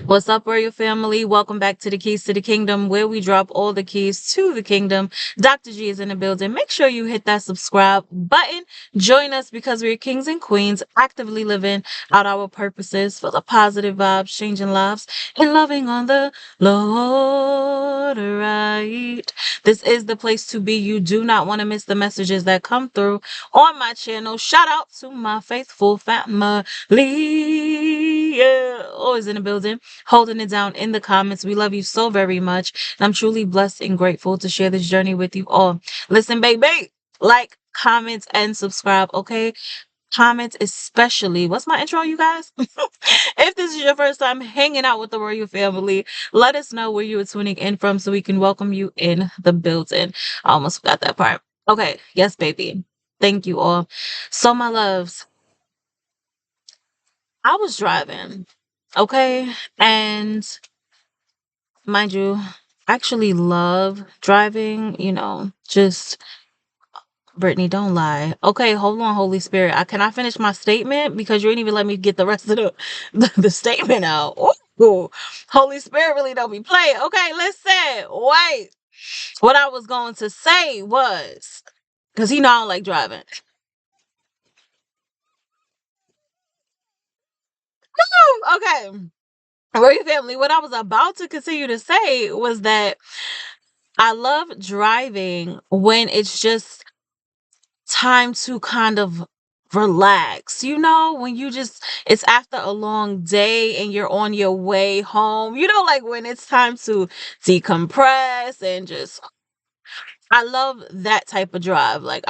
What's up, Royal Family? Welcome back to the Keys to the Kingdom, where we drop all the keys to the kingdom. Dr. G is in the building. Make sure you hit that subscribe button. Join us because we're kings and queens, actively living out our purposes for the positive vibes, changing lives, and loving on the Lord, right? This is the place to be. You do not want to miss the messages that come through on my channel. Shout out to my faithful family. Yeah, always in the building, holding it down in the comments. We love you so very much. And I'm truly blessed and grateful to share this journey with you all. Listen, baby, like, comment, and subscribe, okay? Comments especially. What's my intro, you guys? If this is your first time hanging out with the Royal Family, let us know where you are tuning in from so we can welcome you in the building. I almost forgot that part. Okay, yes, baby. Thank you all. So, my loves, I was driving, okay? And mind you, I actually love driving, just Brittany, don't lie. Okay, hold on, Holy Spirit. Can I finish my statement? Because you didn't even let me get the rest of the statement out. Ooh, Holy Spirit really don't be playing. Okay, listen. Wait. What I was going to say was, because he know I don't like driving. Okay. Royal Family, what I was about to continue to say was that I love driving when it's just time to kind of relax, when you just, it's after a long day and you're on your way home, like when it's time to decompress and just, I love that type of drive. Like,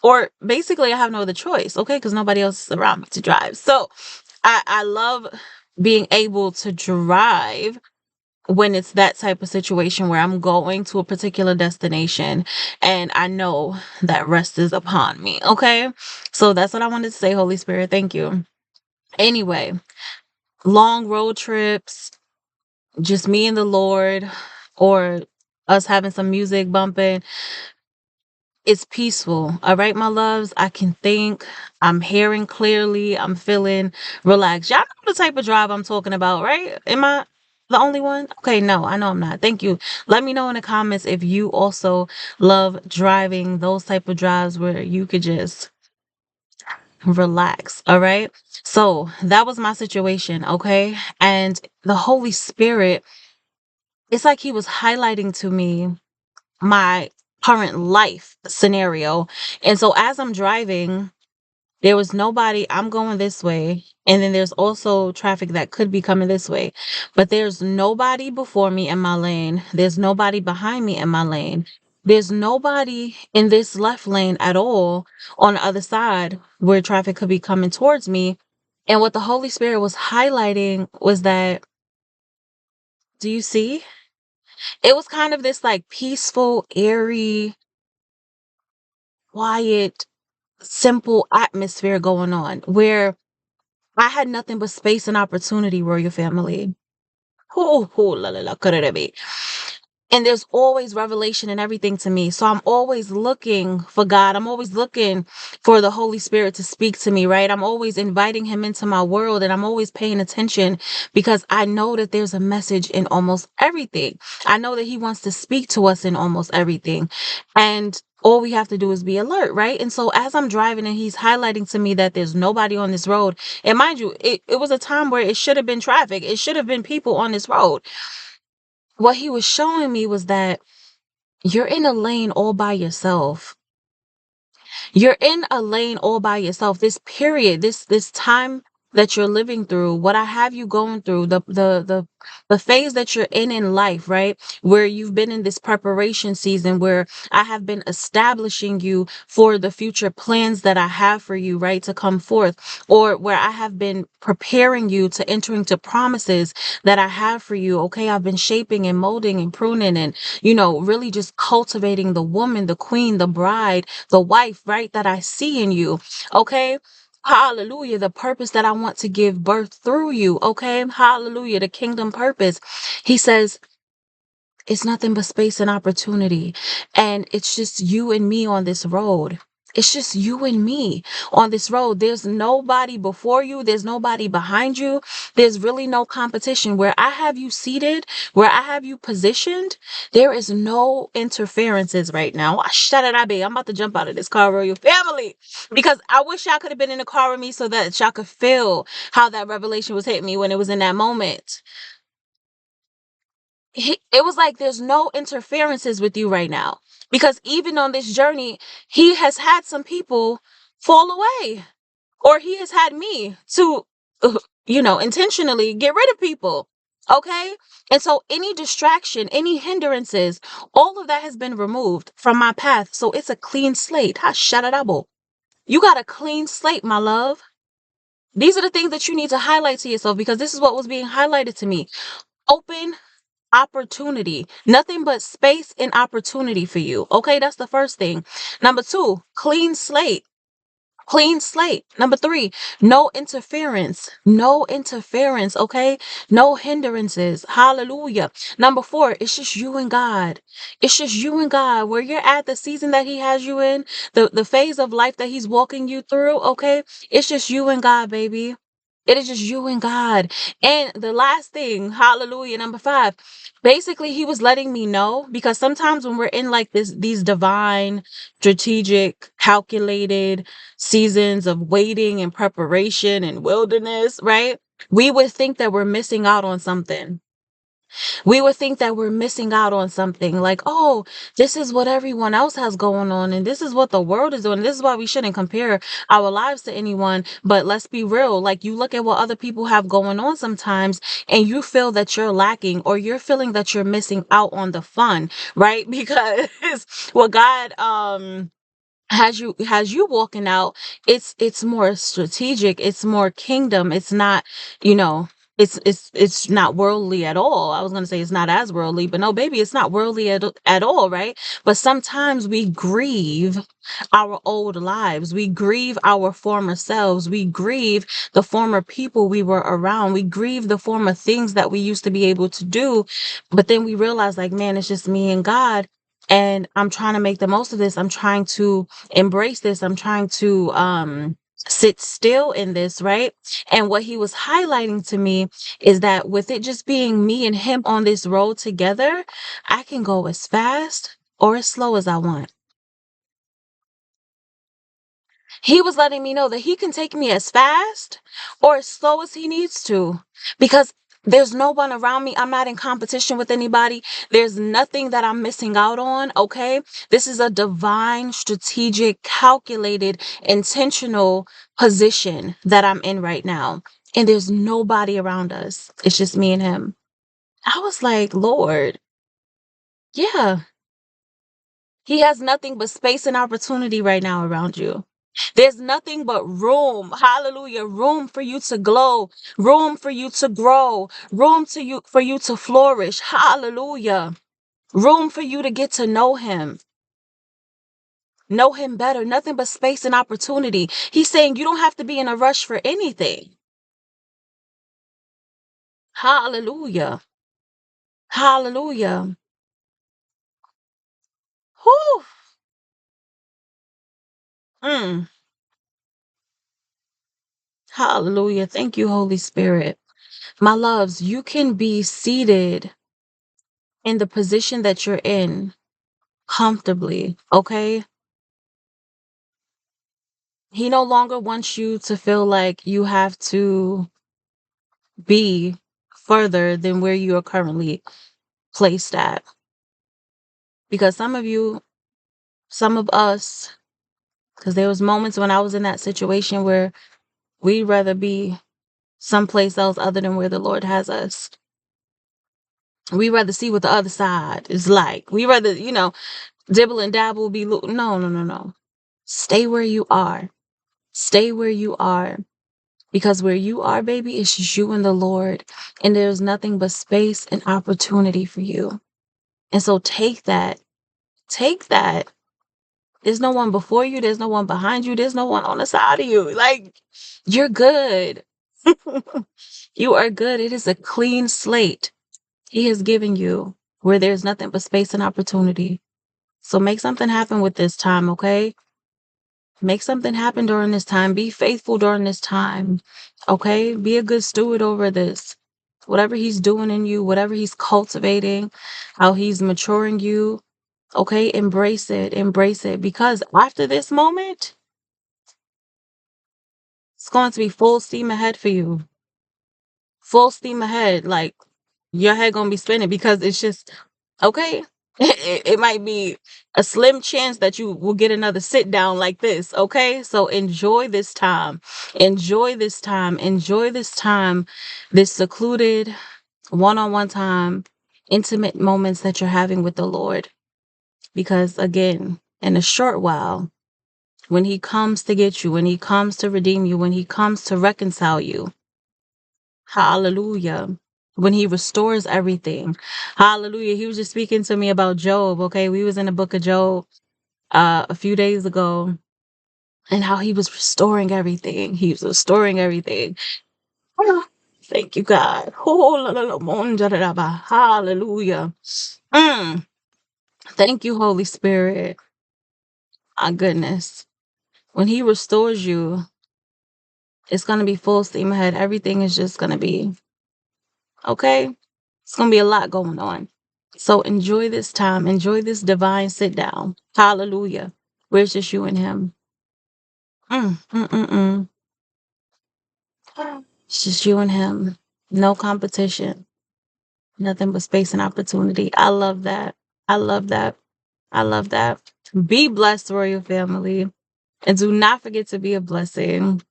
or basically I have no other choice, okay? Because nobody else is around me to drive. So I love being able to drive when it's that type of situation where I'm going to a particular destination and I know that rest is upon me. Okay. So that's what I wanted to say, Holy Spirit. Thank you. Anyway, long road trips, just me and the Lord, or us having some music bumping. It's peaceful. All right, my loves. I can think. I'm hearing clearly. I'm feeling relaxed. Y'all know the type of drive I'm talking about, right? Am I the only one? Okay, no, I know I'm not. Thank you. Let me know in the comments if you also love driving those type of drives where you could just relax. All right. So that was my situation. Okay. And the Holy Spirit, it's like he was highlighting to me my current life scenario. And so as I'm driving, there was nobody, I'm going this way. And then there's also traffic that could be coming this way. But there's nobody before me in my lane. There's nobody behind me in my lane. There's nobody in this left lane at all on the other side where traffic could be coming towards me. And what the Holy Spirit was highlighting was that, do you see? It was kind of this like peaceful, airy, quiet, simple atmosphere going on where I had nothing but space and opportunity, Royal Family. La, la, la, could it be? And there's always revelation and everything to me. So I'm always looking for God. I'm always looking for the Holy Spirit to speak to me, right? I'm always inviting him into my world and I'm always paying attention because I know that there's a message in almost everything. I know that he wants to speak to us in almost everything. And all we have to do is be alert, right? And so as I'm driving and he's highlighting to me that there's nobody on this road, and mind you, it was a time where it should have been traffic. It should have been people on this road. What he was showing me was that you're in a lane all by yourself. You're in a lane all by yourself. This period, this time that you're living through, what I have you going through, the phase that you're in life, right? Where you've been in this preparation season where I have been establishing you for the future plans that I have for you, right? To come forth, or where I have been preparing you to enter into promises that I have for you. Okay. I've been shaping and molding and pruning and, really just cultivating the woman, the queen, the bride, the wife, right? That I see in you. Okay. Hallelujah. The purpose that I want to give birth through you. Okay. Hallelujah. The kingdom purpose. He says, it's nothing but space and opportunity. And it's just you and me on this road. It's just you and me on this road. There's nobody before you. There's nobody behind you. There's really no competition. Where I have you seated, where I have you positioned, there is no interferences right now. Shut it, I be. I'm about to jump out of this car, royal family, because I wish y'all could have been in the car with me so that y'all could feel how that revelation was hitting me when it was in that moment. It was like there's no interferences with you right now, because even on this journey he has had some people fall away, or he has had me to intentionally get rid of people. Okay, and so any distraction, any hindrances, all of that has been removed from my path, so it's a clean slate. Ha, shadadabo. You got a clean slate, my love. These are the things that you need to highlight to yourself, because this is what was being highlighted to me. Open opportunity, nothing but space and opportunity for you. Okay, that's the first thing. Number two, clean slate. Clean slate. Number three, no interference. No interference. Okay. No hindrances. Hallelujah. Number four, it's just you and God. It's just you and God. Where you're at, the season that He has you in, the phase of life that He's walking you through. Okay. It's just you and God, baby. It is just you and God. And the last thing, hallelujah, number five, basically He was letting me know, because sometimes when we're in like these divine, strategic, calculated seasons of waiting and preparation and wilderness, right? We would think that we're missing out on something. We would think that we're missing out on something, like, oh, this is what everyone else has going on, and this is what the world is doing. This is why we shouldn't compare our lives to anyone. But let's be real. Like, you look at what other people have going on sometimes, and you feel that you're lacking, or you're feeling that you're missing out on the fun, right? Because what God has you walking out, it's more strategic, it's more kingdom, it's not, you know it's not worldly at all. I was going to say it's not as worldly, but no, baby, it's not worldly at all, right? But sometimes we grieve our old lives, we grieve our former selves, we grieve the former people we were around, we grieve the former things that we used to be able to do. But then we realize, like, man, it's just me and God, and I'm trying to make the most of this. I'm trying to embrace this. I'm trying to sit still in this, right? And what he was highlighting to me is that with it just being me and him on this road together, I can go as fast or as slow as I want. He was letting me know that he can take me as fast or as slow as he needs to, because there's no one around me. I'm not in competition with anybody. There's nothing that I'm missing out on. Okay. This is a divine, strategic, calculated, intentional position that I'm in right now. And there's nobody around us. It's just me and him. I was like, Lord, yeah, he has nothing but space and opportunity right now around you. There's nothing but room, hallelujah, room for you to glow, room for you to grow, room to you for you to flourish, hallelujah. Room for you to get to know him better, nothing but space and opportunity. He's saying you don't have to be in a rush for anything. Hallelujah. Hallelujah. Whew. Mm. Hallelujah. Thank you, Holy Spirit. My loves, you can be seated in the position that you're in comfortably, okay? He no longer wants you to feel like you have to be further than where you are currently placed at. Because some of us, because there was moments when I was in that situation where we'd rather be someplace else other than where the Lord has us. We rather see what the other side is like. We rather, dibble and dabble, no, no, no, no. Stay where you are. Stay where you are. Because where you are, baby, it's just you and the Lord. And there's nothing but space and opportunity for you. And so take that. Take that. There's no one before you. There's no one behind you. There's no one on the side of you. Like, you're good. You are good. It is a clean slate He has given you, where there's nothing but space and opportunity. So make something happen with this time, okay? Make something happen during this time. Be faithful during this time. Okay? Be a good steward over this. Whatever he's doing in you, whatever he's cultivating, how he's maturing you, okay? Embrace it. Embrace it. Because after this moment, it's going to be full steam ahead for you. Full steam ahead. Like, your head gonna be spinning because it's just okay. It might be a slim chance that you will get another sit down like this. Okay, so enjoy this time. Enjoy this time. Enjoy this time. This secluded one-on-one time, intimate moments that you're having with the Lord. Because again, in a short while, when He comes to get you, when He comes to redeem you, when He comes to reconcile you, hallelujah. When he restores everything. Hallelujah. He was just speaking to me about Job. Okay. We was in the book of Job a few days ago and how he was restoring everything. He was restoring everything. Ah, thank you, God. Oh, la, la, la, mon, ja, da, da, ba. Hallelujah. Mm. Thank you, Holy Spirit. My goodness. When he restores you, it's going to be full steam ahead. Everything is just going to be okay. It's going to be a lot going on. So enjoy this time. Enjoy this divine sit down. Hallelujah. Where's just you and him? Mm, mm, mm, mm. It's just you and him. No competition. Nothing but space and opportunity. I love that. I love that. I love that. Be blessed, royal family. And do not forget to be a blessing.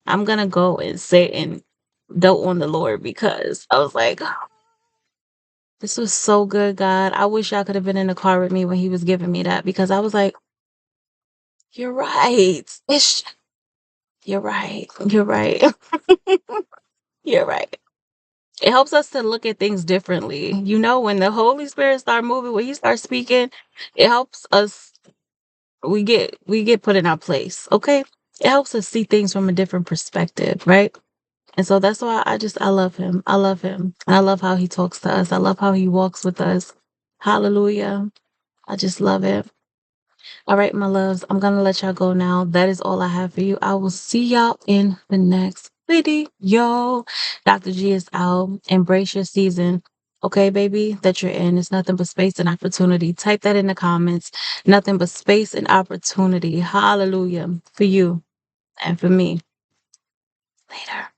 I'm going to go and sit and dote on the Lord because I was like, this was so good, God. I wish I could have been in the car with me when he was giving me that because I was like, you're right. You're right. You're right. You're right. It helps us to look at things differently. You know, when the Holy Spirit start moving, when he starts speaking, it helps us we get put in our place. Okay? It helps us see things from a different perspective, right? And so that's why I love him. I love him. And I love how he talks to us. I love how he walks with us. Hallelujah. I just love it. All right, my loves, I'm gonna let y'all go now. That is all I have for you. I will see y'all in the next video. Dr. G is out. Embrace your season. Okay, baby, that you're in. It's nothing but space and opportunity. Type that in the comments. Nothing but space and opportunity. Hallelujah. For you and for me. Later.